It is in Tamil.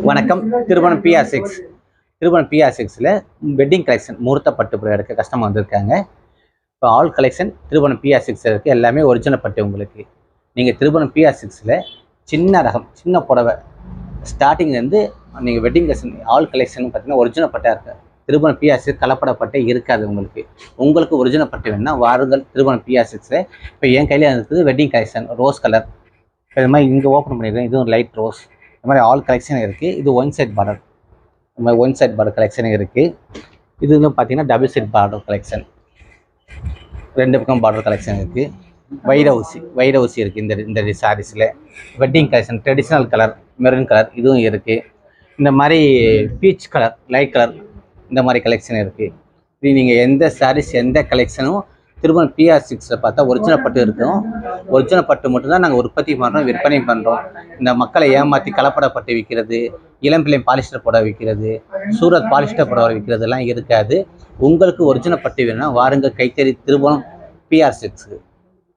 வணக்கம். திருமணம் PR6 திருமணம் PR6ல வெட்டிங் கலெக்ஷன் முகூர்த்த பட்டு புடவை எடுக்க கஸ்டமர் வந்திருக்காங்க. இப்போ ஆல் கலெக்ஷன் திருமணம் PR6 இருக்குது. எல்லாமே ஒரிஜினல் பட்டு உங்களுக்கு. நீங்கள் திருமணம் PR6ல சின்ன ரகம் சின்ன புடவை ஸ்டார்டிங்லேருந்து நீங்கள் வெட்டிங் கலெக்ஷன் ஆல் கலெக்ஷன் பார்த்தீங்கன்னா ஒரிஜினல் பட்டாக இருக்குது. திருமணம் PR6 கலப்பட பட்டே இருக்காது உங்களுக்கு. உங்களுக்கு ஒரிஜினல் பட்டு வேணும்னா வாருங்கள் திருமணம் PR6ல. இப்போ என் கையில் இருக்குது வெட்டிங் கலெக்ஷன் ரோஸ் கலர். இது மாதிரி இங்கே ஓப்பன் பண்ணிடுறேன். இதுவும் லைட் ரோஸ். இந்த மாதிரி ஆல் கலெக்ஷன் இருக்குது. இது ஒன் சைட் பார்டர். இந்த மாதிரி ஒன் சைட் பார்டர் கலெக்ஷன் இருக்குது. இது வந்து பார்த்தீங்கன்னா டபுள் சைட் பார்டர் கலெக்ஷன். ரெண்டு பக்கம் பார்டர் கலெக்ஷன் இருக்குது. வைர ஊசி இருக்குது இந்த சாரீஸில். Wedding collection traditional colour maroon colour இதுவும் இருக்குது. இந்த மாதிரி பீச் கலர் லைட் கலர் இந்த மாதிரி கலெக்ஷன் இருக்குது. இது நீங்கள் எந்த சாரீஸ் எந்த கலெக்ஷனும் திருமணம் PR6ல பார்த்தா ஒரிஜினல் பட்டு இருக்கும். ஒரிஜினல் பட்டு மட்டும்தான் நாங்கள் உற்பத்தி பண்ணுறோம், விற்பனை பண்ணுறோம். இந்த மக்களை ஏமாற்றி கலப்பட பட்டு விற்கிறது, இளம்பிள்ளை பாலிஸ்டர் புடவை விற்கிறது, சூரத் பாலிஸ்டர் புடவை விற்கிறதுலாம் இருக்காது. உங்களுக்கு ஒரிஜினல் பட்டு வேணும்னா வாருங்கள் கைத்தறி திருமணம் PR6.